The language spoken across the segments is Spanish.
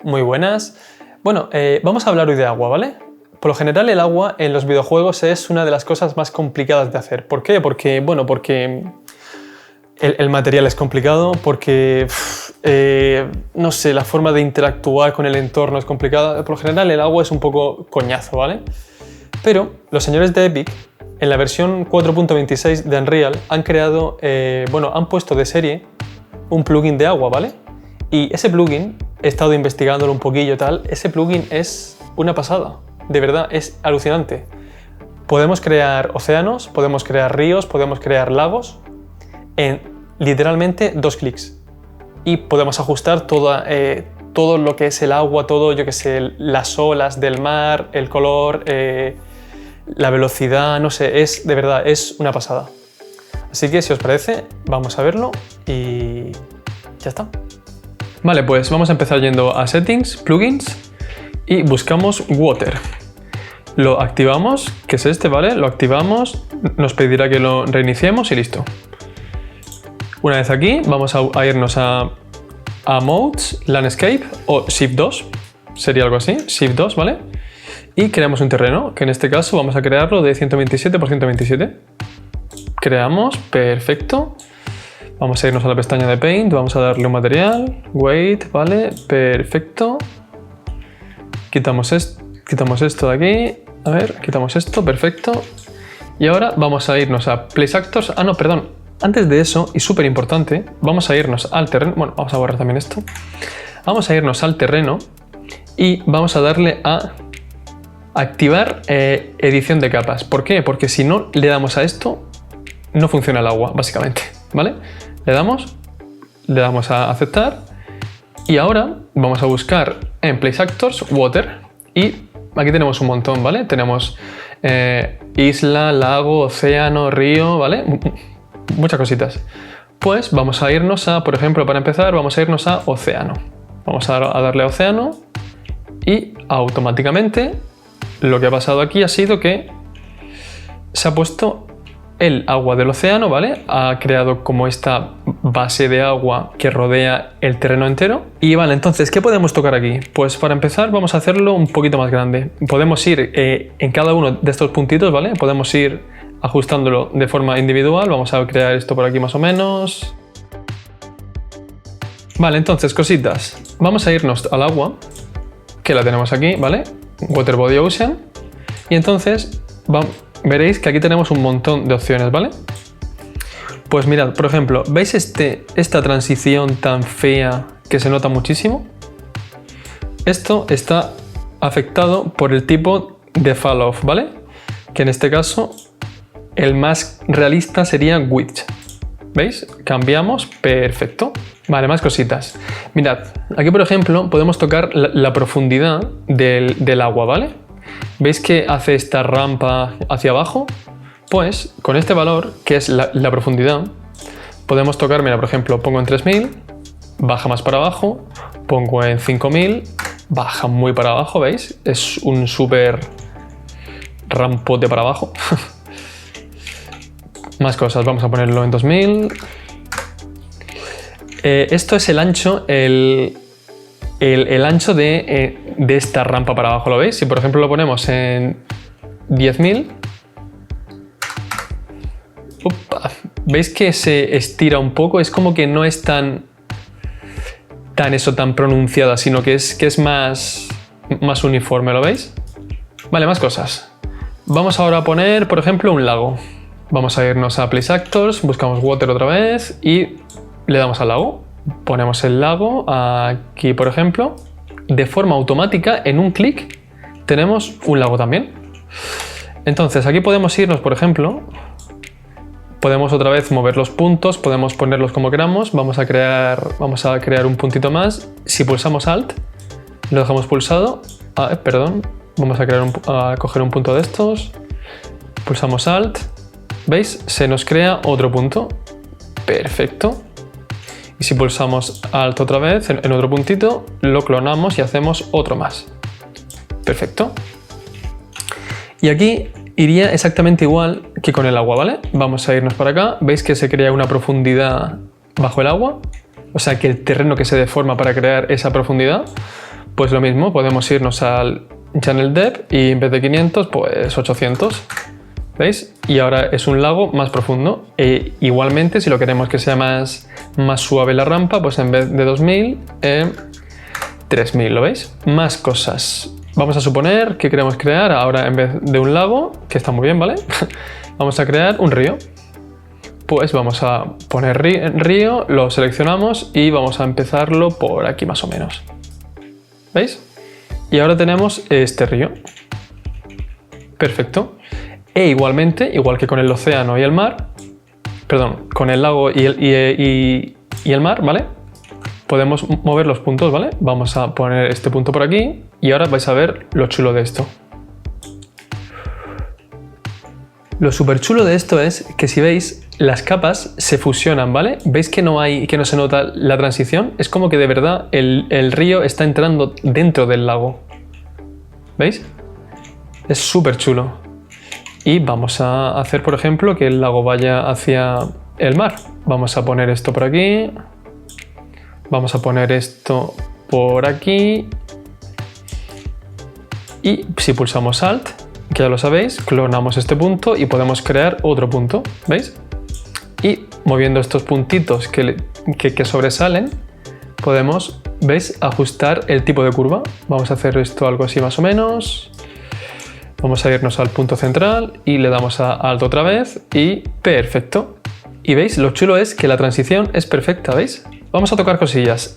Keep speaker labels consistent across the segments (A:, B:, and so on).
A: Muy buenas. Bueno, vamos a hablar hoy de agua, ¿vale? Por lo general el agua en los videojuegos es una de las cosas más complicadas de hacer. ¿Por qué? Porque el material es complicado, porque, no sé, la forma de interactuar con el entorno es complicada. Por lo general el agua es un poco coñazo, ¿vale? Pero los señores de Epic, en la versión 4.26 de Unreal, han puesto de serie un plugin de agua, ¿vale? Y ese plugin, he estado investigándolo un poquillo tal, ese plugin es una pasada, de verdad, es alucinante. Podemos crear océanos, podemos crear ríos, podemos crear lagos en literalmente 2 clics. Y podemos ajustar todo lo que es el agua, todo, yo que sé, las olas del mar, el color, la velocidad, no sé, de verdad, es una pasada. Así que si os parece, vamos a verlo y ya está. Vale, pues vamos a empezar yendo a Settings, Plugins y buscamos Water. Lo activamos, que es este, ¿vale? Lo activamos, nos pedirá que lo reiniciemos y listo. Una vez aquí, vamos a irnos a Modes, Landscape o Shift 2, sería algo así, Shift 2, ¿vale? Y creamos un terreno, que en este caso vamos a crearlo de 127 por 127. Creamos, perfecto. Vamos a irnos a la pestaña de Paint, vamos a darle un material, Weight, ¿vale? Perfecto. Quitamos esto de aquí, a ver, quitamos esto, perfecto. Y ahora vamos a irnos a Place Actors, antes de eso, y súper importante, vamos a irnos al terreno, bueno, vamos a borrar también esto. Vamos a irnos al terreno y vamos a darle a activar edición de capas. ¿Por qué? Porque si no le damos a esto, no funciona el agua, básicamente, ¿vale? Le damos a aceptar y ahora vamos a buscar en Place Actors Water y aquí tenemos un montón, ¿vale? Tenemos isla, lago, océano, río, ¿vale? Muchas cositas. Pues vamos a irnos a, por ejemplo, para empezar, vamos a irnos a océano. Vamos a darle a océano y automáticamente lo que ha pasado aquí ha sido que se ha puesto el agua del océano, ¿vale? Ha creado como esta base de agua que rodea el terreno entero. Y vale, entonces, ¿qué podemos tocar aquí? Pues para empezar vamos a hacerlo un poquito más grande. Podemos ir en cada uno de estos puntitos, ¿vale? Podemos ir ajustándolo de forma individual. Vamos a crear esto por aquí más o menos. Vale, entonces, cositas. Vamos a irnos al agua, que la tenemos aquí, ¿vale? Water Body Ocean. Y entonces veréis que aquí tenemos un montón de opciones, ¿vale? Pues mirad, por ejemplo, ¿veis esta transición tan fea que se nota muchísimo? Esto está afectado por el tipo de fall off, ¿vale? Que en este caso el más realista sería Width. ¿Veis? Cambiamos, perfecto. Vale, más cositas. Mirad, aquí por ejemplo podemos tocar la profundidad del agua, ¿vale? ¿Veis que hace esta rampa hacia abajo? Pues con este valor, que es la profundidad, podemos tocar, mira, por ejemplo, pongo en 3000, baja más para abajo, pongo en 5000, baja muy para abajo, ¿veis? Es un súper rampote para abajo. Más cosas, vamos a ponerlo en 2000. Esto es el ancho, el ancho de esta rampa para abajo, ¿lo veis? Si por ejemplo lo ponemos en 10.000, ¿veis que se estira un poco? Es como que no es tan pronunciada, sino que es más uniforme, ¿lo veis? Vale, más cosas. Vamos ahora a poner, por ejemplo, un lago. Vamos a irnos a Place Actors, buscamos Water otra vez y le damos al lago. Ponemos el lago aquí, por ejemplo. De forma automática, en un clic, tenemos un lago también. Entonces, aquí podemos irnos, por ejemplo, podemos otra vez mover los puntos, podemos ponerlos como queramos. Vamos a crear un puntito más. Si pulsamos Alt, lo dejamos pulsado. Vamos a coger un punto de estos. Pulsamos Alt. ¿Veis? Se nos crea otro punto. Perfecto. Y si pulsamos Alt otra vez en otro puntito, lo clonamos y hacemos otro más. Perfecto. Y aquí iría exactamente igual que con el agua, ¿vale? Vamos a irnos para acá. ¿Veis que se crea una profundidad bajo el agua? O sea que el terreno que se deforma para crear esa profundidad. Pues lo mismo, podemos irnos al channel depth y en vez de 500, pues 800. ¿Veis? Y ahora es un lago más profundo. E igualmente, si lo queremos que sea más suave la rampa, pues en vez de 2000, 3000, ¿lo veis? Más cosas. Vamos a suponer que queremos crear ahora, en vez de un lago, que está muy bien, ¿vale? Vamos a crear un río. Pues vamos a poner río, lo seleccionamos y vamos a empezarlo por aquí más o menos. ¿Veis? Y ahora tenemos este río. Perfecto. E igualmente, igual que con el océano y el mar, perdón, con el lago y el mar, ¿vale? Podemos mover los puntos, ¿vale? Vamos a poner este punto por aquí y ahora vais a ver lo chulo de esto. Lo súper chulo de esto es que si veis, las capas se fusionan, ¿vale? ¿Veis que no se nota la transición? Es como que de verdad el río está entrando dentro del lago. ¿Veis? Es súper chulo. Y vamos a hacer, por ejemplo, que el lago vaya hacia el mar. Vamos a poner esto por aquí. Vamos a poner esto por aquí. Y si pulsamos Alt, que ya lo sabéis, clonamos este punto y podemos crear otro punto. ¿Veis? Y moviendo estos puntitos que sobresalen, podemos, ¿veis?, ajustar el tipo de curva. Vamos a hacer esto algo así más o menos. Vamos a irnos al punto central y le damos a Alt otra vez y perfecto. Y veis, lo chulo es que la transición es perfecta, ¿veis? Vamos a tocar cosillas.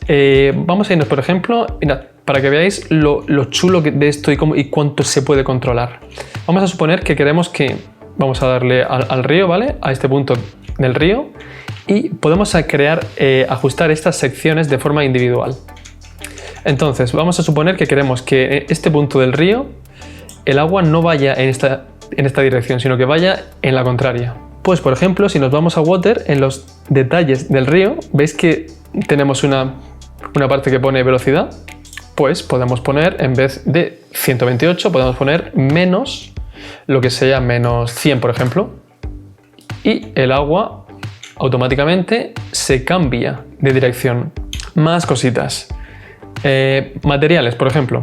A: Vamos a irnos, por ejemplo, mirad, para que veáis lo chulo de esto y cuánto se puede controlar. Vamos a suponer que queremos que... Vamos a darle al río, ¿vale? A este punto del río. Y podemos ajustar estas secciones de forma individual. Entonces, vamos a suponer que queremos que este punto del río, el agua no vaya en esta dirección, sino que vaya en la contraria. Pues, por ejemplo, si nos vamos a Water, en los detalles del río, ¿veis que tenemos una parte que pone velocidad? Pues podemos poner, en vez de 128, podemos poner menos, lo que sea menos 100, por ejemplo. Y el agua automáticamente se cambia de dirección. Más cositas. Materiales, por ejemplo.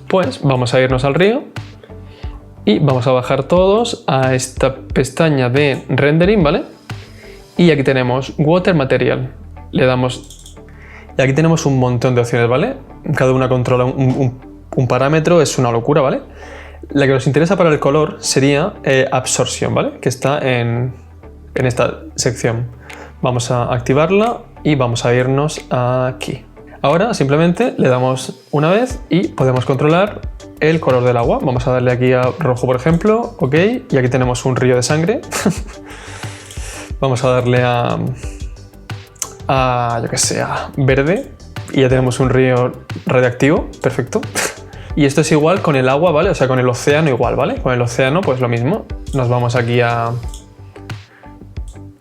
A: Pues vamos a irnos al río y vamos a bajar todos a esta pestaña de rendering, ¿vale? Y aquí tenemos Water Material. Le damos... Y aquí tenemos un montón de opciones, ¿vale? Cada una controla un parámetro, es una locura, ¿vale? La que nos interesa para el color sería Absorption, ¿vale? Que está en esta sección. Vamos a activarla y vamos a irnos aquí. Ahora simplemente le damos una vez y podemos controlar el color del agua. Vamos a darle aquí a rojo, por ejemplo. Ok, y aquí tenemos un río de sangre. Vamos a darle a yo que sé, a verde. Y ya tenemos un río radiactivo. Perfecto. Y esto es igual con el agua, ¿vale? O sea, con el océano igual, ¿vale? Con el océano pues lo mismo. Nos vamos aquí a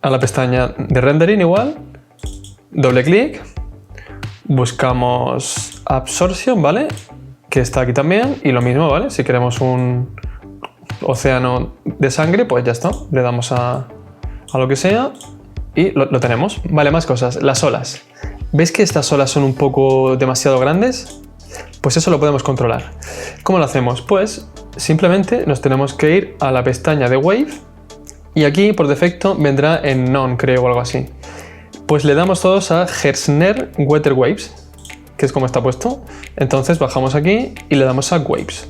A: la pestaña de rendering igual. Doble clic. Buscamos Absorption, ¿vale? Que está aquí también. Y lo mismo, ¿vale? Si queremos un océano de sangre, pues ya está. Le damos a lo que sea y lo tenemos. Vale, más cosas. Las olas. ¿Veis que estas olas son un poco demasiado grandes? Pues eso lo podemos controlar. ¿Cómo lo hacemos? Pues simplemente nos tenemos que ir a la pestaña de Wave y aquí por defecto vendrá en None, creo, o algo así. Pues le damos todos a Hertzner Water Waves, que es como está puesto. Entonces bajamos aquí y le damos a Waves.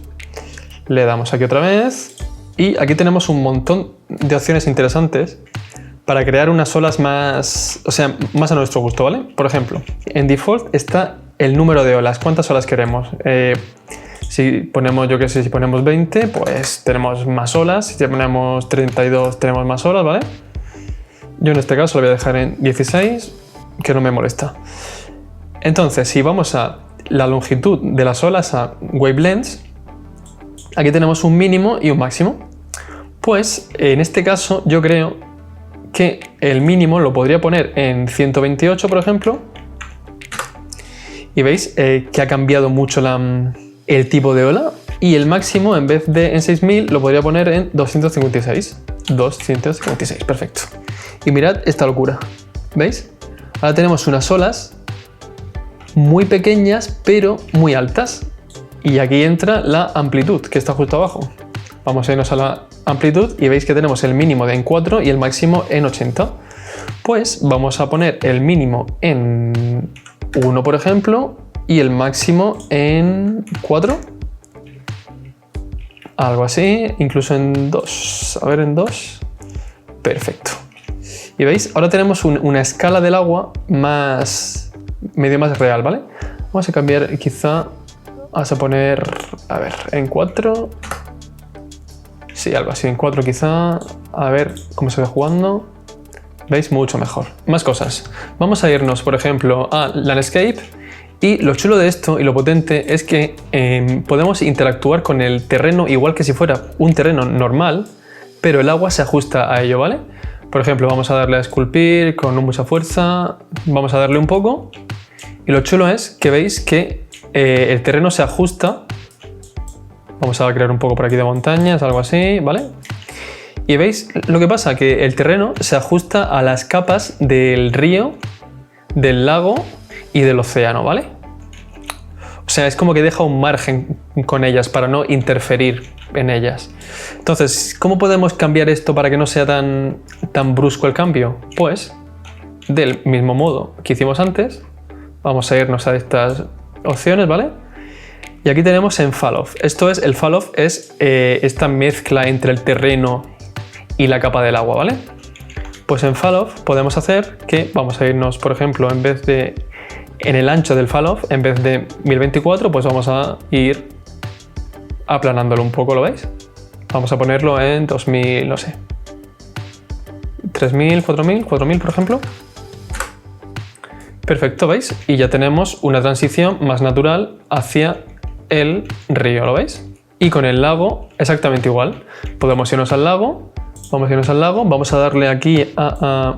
A: Le damos aquí otra vez y aquí tenemos un montón de opciones interesantes para crear unas olas más, o sea, más a nuestro gusto, ¿vale? Por ejemplo, en Default está el número de olas. ¿Cuántas olas queremos? Si ponemos, yo qué sé, si ponemos 20, pues tenemos más olas. Si ponemos 32, tenemos más olas, ¿vale? Yo en este caso lo voy a dejar en 16, que no me molesta. Entonces, si vamos a la longitud de las olas, a Wavelengths, aquí tenemos un mínimo y un máximo. Pues en este caso yo creo que el mínimo lo podría poner en 128, por ejemplo. Y veis que ha cambiado mucho el tipo de ola. Y el máximo, en vez de en 6000, lo podría poner en 256. 256, perfecto. Y mirad esta locura. ¿Veis? Ahora tenemos unas olas muy pequeñas pero muy altas. Y aquí entra la amplitud, que está justo abajo. Vamos a irnos a la amplitud y veis que tenemos el mínimo en 4 y el máximo en 80. Pues vamos a poner el mínimo en 1, por ejemplo, y el máximo en 4. Algo así, incluso en 2. A ver, en 2. Perfecto. Y veis, ahora tenemos una escala del agua medio más real, ¿vale? Vamos a cambiar, quizá, vamos a poner, a ver, en 4. Sí, algo así, en 4 quizá. A ver cómo se ve jugando. ¿Veis? Mucho mejor. Más cosas. Vamos a irnos, por ejemplo, a Landscape. Y lo chulo de esto y lo potente es que podemos interactuar con el terreno igual que si fuera un terreno normal, pero el agua se ajusta a ello, ¿vale? Por ejemplo, vamos a darle a esculpir con mucha fuerza, vamos a darle un poco, y lo chulo es que veis que el terreno se ajusta. Vamos a crear un poco por aquí de montañas, algo así, ¿vale? Y veis lo que pasa, que el terreno se ajusta a las capas del río, del lago y del océano, ¿vale? O sea, es como que deja un margen con ellas para no interferir en ellas. Entonces, ¿cómo podemos cambiar esto para que no sea tan brusco el cambio? Pues, del mismo modo que hicimos antes, vamos a irnos a estas opciones, ¿vale? Y aquí tenemos en Fall-Off. Esto es, el Fall-Off es esta mezcla entre el terreno y la capa del agua, ¿vale? Pues en Fall-Off podemos hacer que, vamos a irnos, por ejemplo, en el ancho del Fall-Off, en vez de 1024, pues vamos a ir aplanándolo un poco, ¿lo veis? Vamos a ponerlo en 2000, no sé, 3000, 4000, 4000, por ejemplo. Perfecto, ¿veis? Y ya tenemos una transición más natural hacia el río, ¿lo veis? Y con el lago exactamente igual. Podemos irnos al lago, vamos a darle aquí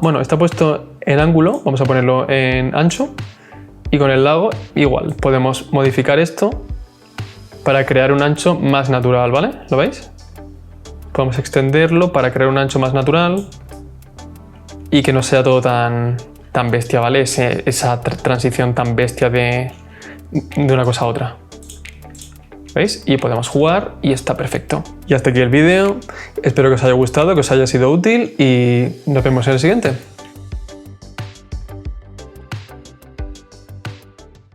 A: bueno, está puesto en ángulo, vamos a ponerlo en ancho. Y con el lago igual, podemos modificar esto para crear un ancho más natural, ¿vale? ¿Lo veis? Podemos extenderlo para crear un ancho más natural y que no sea todo tan bestia, ¿vale? Esa transición tan bestia de una cosa a otra. ¿Veis? Y podemos jugar y está perfecto. Y hasta aquí el vídeo. Espero que os haya gustado, que os haya sido útil y nos vemos en el siguiente.